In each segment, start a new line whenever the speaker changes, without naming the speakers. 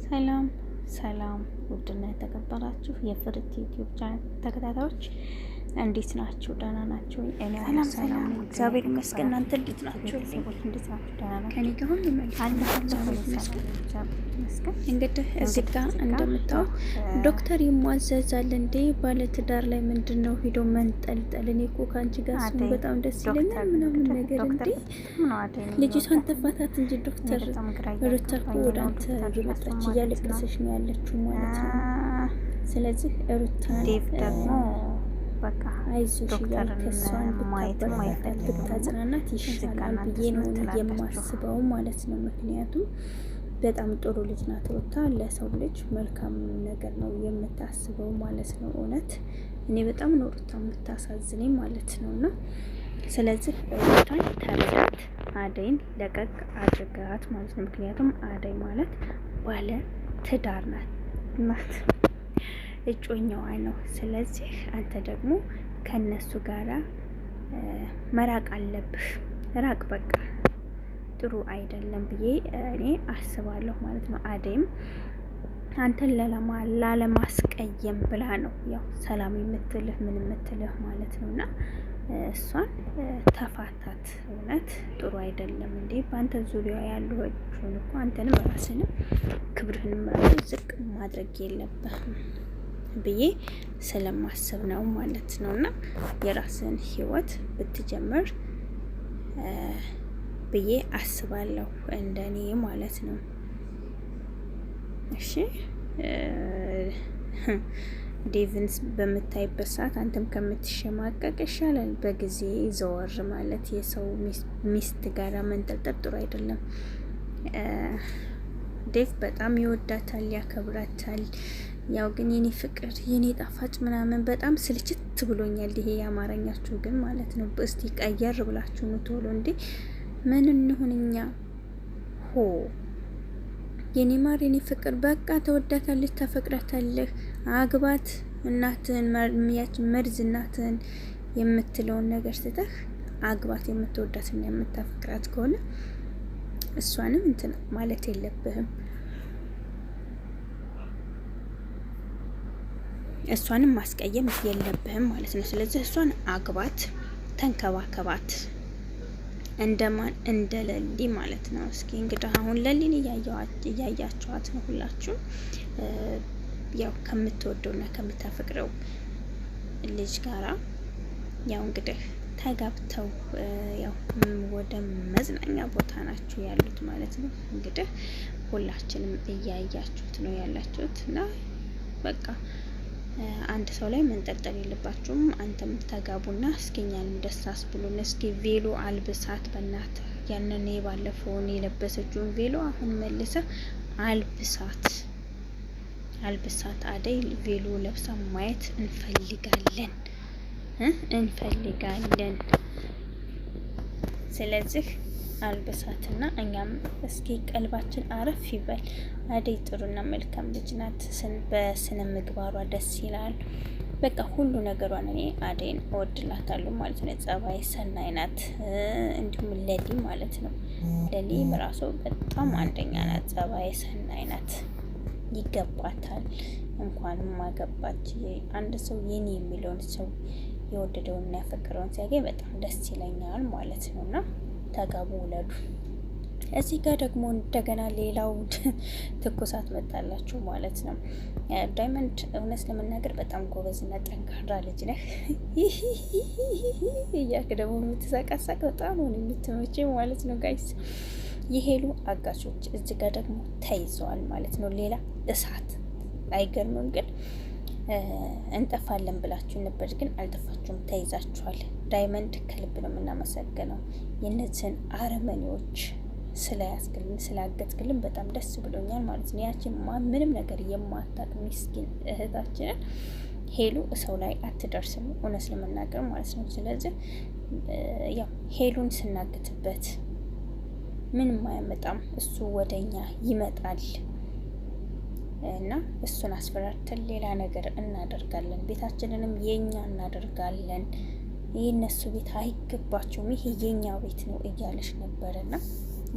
ሰላም ሰላም ውድና የተከበራችሁ የፍርት ዩቲዩብ ቻናል ተከታታዮች እንዴት ናችሁ? ደህና ናችሁ? እኔ ሰላም ነኝ፣ እግዚአብሔር ይመስገን። እናንተ እንዴት ናችሁ? ቤተሰቦች እንዴት ናችሁ? ደህና ናችሁ? ከኔ ጋር ሁሉ መልካም ይመስገን። እንግዲህ እዚህ ጋር እንደምታው ዶክተር ይሟዘዛል እንዴ ባለትዳር ላይ ምንድነው ሂዶ መንጠልጠል? እኔ እኮ ካንቺ ጋር ስም በጣም ደስ ይለኛል ምናምን ነገር እንዴ ልጅቷን ተፋታት እንጂ ዶክተር ሩታ እኮ ወደ አንተ እየመጣች እያለቀሰች ነው ያለችው ማለት ነው። ስለዚህ ሩታ
ደግሞ በቃ
አይዞሽ እያልክ እሷን ብታበረታታት ብታጽናናት ይሻላል ብዬ ነው የማስበው ማለት ነው። ምክንያቱም በጣም ጥሩ ልጅ ናት ሩታ፣ ለሰው ልጅ መልካም ነገር ነው የምታስበው ማለት ነው። እውነት እኔ በጣም ነው ሩታ የምታሳዝነኝ ማለት ነው። እና ስለዚህ ሩታን ተረዳት፣ አደይን ለቀቅ አድርጋት ማለት ነው። ምክንያቱም አደይ ማለት ባለ ትዳር ናት እጮኛዋ ነው። ስለዚህ አንተ ደግሞ ከነሱ ጋራ መራቅ አለብህ። ራቅ በቃ ጥሩ አይደለም ብዬ እኔ አስባለሁ ማለት ነው። አደይም አንተን ላለማስቀየም ብላ ነው ያው ሰላም የምትልህ ምን የምትልህ ማለት ነው። እና እሷን ተፋታት። እውነት ጥሩ አይደለም እንዴ በአንተ ዙሪያ ያሉትን እኮ አንተንም ራስንም ክብርህንም ራሱ ዝቅ ማድረግ የለብህም ብዬ ስለማስብ ነው ማለት ነው። እና የራስን ህይወት ብትጀምር ብዬ አስባለሁ እንደኔ ማለት ነው። እሺ ዴቭንስ በምታይበት ሰዓት አንተም ከምትሸማቀቅ ይሻላል በጊዜ ዘወር ማለት። የሰው ሚስት ጋራ መንጠልጠል ጥሩ አይደለም። ዴቭ በጣም ይወዳታል፣ ያከብራታል። ያው ግን የኔ ፍቅር የኔ ጣፋጭ ምናምን በጣም ስልችት ብሎኛል። ይሄ ያማረኛችሁ ግን ማለት ነው። እስቲ ቀየር ብላችሁ ነው ቶሎ እንዴ ምን እንሁንኛ? ሆ የኔ ማር የኔ ፍቅር በቃ ተወዳታለች፣ ተፈቅራታለህ፣ አግባት። እናትህን መርዝ እናትህን የምትለውን ነገር ስተህ አግባት። የምትወዳትና የምታፈቅራት ከሆነ እሷንም እንትን ማለት የለብህም፣ እሷንም ማስቀየም የለብህም ማለት ነው። ስለዚህ እሷን አግባት፣ ተንከባከባት እንደማን እንደ ለሊ ማለት ነው። እስኪ እንግዲህ አሁን ለሊን እያያቸዋት ነው ሁላችሁም። ያው ከምትወደውና ከምታፈቅረው ልጅ ጋራ ያው እንግዲህ ተጋብተው ያው ወደ መዝናኛ ቦታ ናችሁ ያሉት ማለት ነው። እንግዲህ ሁላችንም እያያችሁት ነው ያላችሁት እና በቃ አንድ ሰው ላይ መንጠልጠል የለባችሁም። አንተም ተጋቡና እስኪኛንም ደሳስ ብሎን እስኪ ቬሎ አልብሳት በእናት ያንን የባለፈውን የለበሰችውን ቬሎ አሁን መልሰ አልብሳት። አደይ ቬሎ ለብሳ ማየት እንፈልጋለን። ስለዚህ አልበሳትና እኛም እስኪ ቀልባችን አረፍ ይበል። አደይ ጥሩና መልካም ልጅ ናት። በስነ ምግባሯ ደስ ይላል። በቃ ሁሉ ነገሯን እኔ አደይን እወድላታለሁ ማለት ነው። ጸባይ ሰናይ ናት። እንዲሁም ለሊ ማለት ነው። ለሊ ራሱ በጣም አንደኛ ናት። ጸባይ ሰናይ ናት። ይገባታል። እንኳንም አገባች። አንድ ሰው የኔ የሚለውን ሰው የወደደውንና ያፈቀረውን ሲያገኝ በጣም ደስ ይለኛል ማለት ነውና ተጋቡ፣ ውለዱ። እዚህ ጋር ደግሞ እንደገና ሌላው ትኩሳት መጣላችሁ ማለት ነው። ዳይመንድ እውነት ለመናገር በጣም ጎበዝና ጠንካራ ልጅ ነህ እያልክ ደግሞ የምትሳቃሳቅ በጣም ነው የምትመጪው ማለት ነው ጋይስ። የሄሉ አጋቾች እዚህ ጋር ደግሞ ተይዘዋል ማለት ነው። ሌላ እሳት አይገርምም? ግን እንጠፋለን ብላችሁ ነበር፣ ግን አልጠፋችሁም፣ ተይዛችኋል። ዳይመንድ ከልብ ነው የምናመሰግነው። የእነዚህን አረመኔዎች ስላገትክልን በጣም ደስ ብሎኛል ማለት ነው። ያችን ምንም ነገር የማታውቅ ምስኪን እህታችንን ሄሉ ሰው ላይ አትደርስም እውነት ለመናገር ማለት ነው። ስለዚህ ያው ሄሉን ስናግትበት ምንም አያመጣም፣ እሱ ወደኛ ይመጣል እና እሱን አስፈራርተን ሌላ ነገር እናደርጋለን፣ ቤታችንንም የኛ እናደርጋለን። የእነሱ ቤት አይገባቸውም፣ ይሄ የኛ ቤት ነው እያለች ነበረና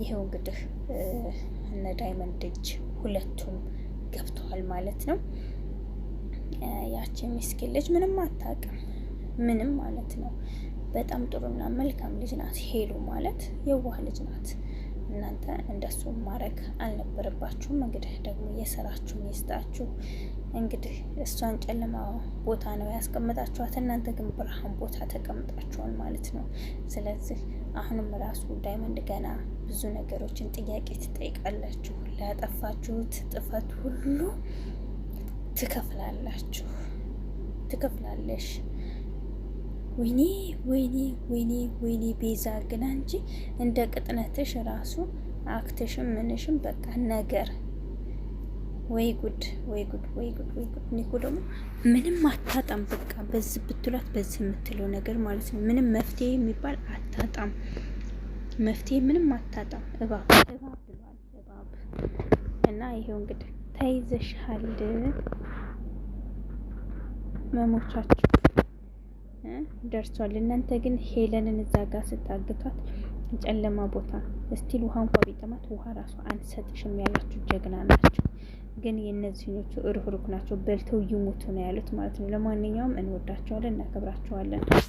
ይሄው እንግዲህ እነ ዳይመንድ እጅ ሁለቱም ገብተዋል ማለት ነው። ያቺ ምስኪን ልጅ ምንም አታውቅም፣ ምንም ማለት ነው። በጣም ጥሩና መልካም ልጅ ናት። ሄሉ ማለት የዋህ ልጅ ናት። እናንተ እንደሱ ማድረግ አልነበረባችሁም። እንግዲህ ደግሞ የስራችሁን ይስጣችሁ። እንግዲህ እሷን ጨለማ ቦታ ነው ያስቀምጣችኋት፣ እናንተ ግን ብርሃን ቦታ ተቀምጣችኋል ማለት ነው። ስለዚህ አሁንም ራሱ ዳይመንድ ገና ብዙ ነገሮችን ጥያቄ ትጠይቃላችሁ። ላጠፋችሁት ጥፋት ሁሉ ትከፍላላችሁ፣ ትከፍላለሽ። ወይኔ ወይኔ ወይኔ ወይኔ ቤዛ ግን አንቺ እንደ ቅጥነትሽ ራሱ አክትሽም ምንሽም በቃ ነገር ወይ ጉድ ወይ ጉድ ወይ ጉድ ወይ ጉድ። ኒኮ ደግሞ ምንም አታጣም። በቃ በዚህ ብትሏት በዚህ የምትለው ነገር ማለት ነው። ምንም መፍትሄ የሚባል አታጣም። መፍትሄ ምንም አታጣም። እባብ እባብ ብሏል እባብ። እና ይሄው እንግዲህ ተይዘሻል፣ መሞቻችሁ ደርሷል። እናንተ ግን ሄለንን እዛ ጋር ስታግቷት ጨለማ ቦታ እስቲል ውሃ እንኳ ቢጠማት ውሃ ራሱ አንሰጥሽም ያላችሁ ጀግና ናቸው። ግን የእነዚህኞቹ ሩህሩህ ናቸው። በልተው ይሞቱ ነው ያሉት ማለት ነው። ለማንኛውም እንወዳቸዋለን፣ እናከብራቸዋለን።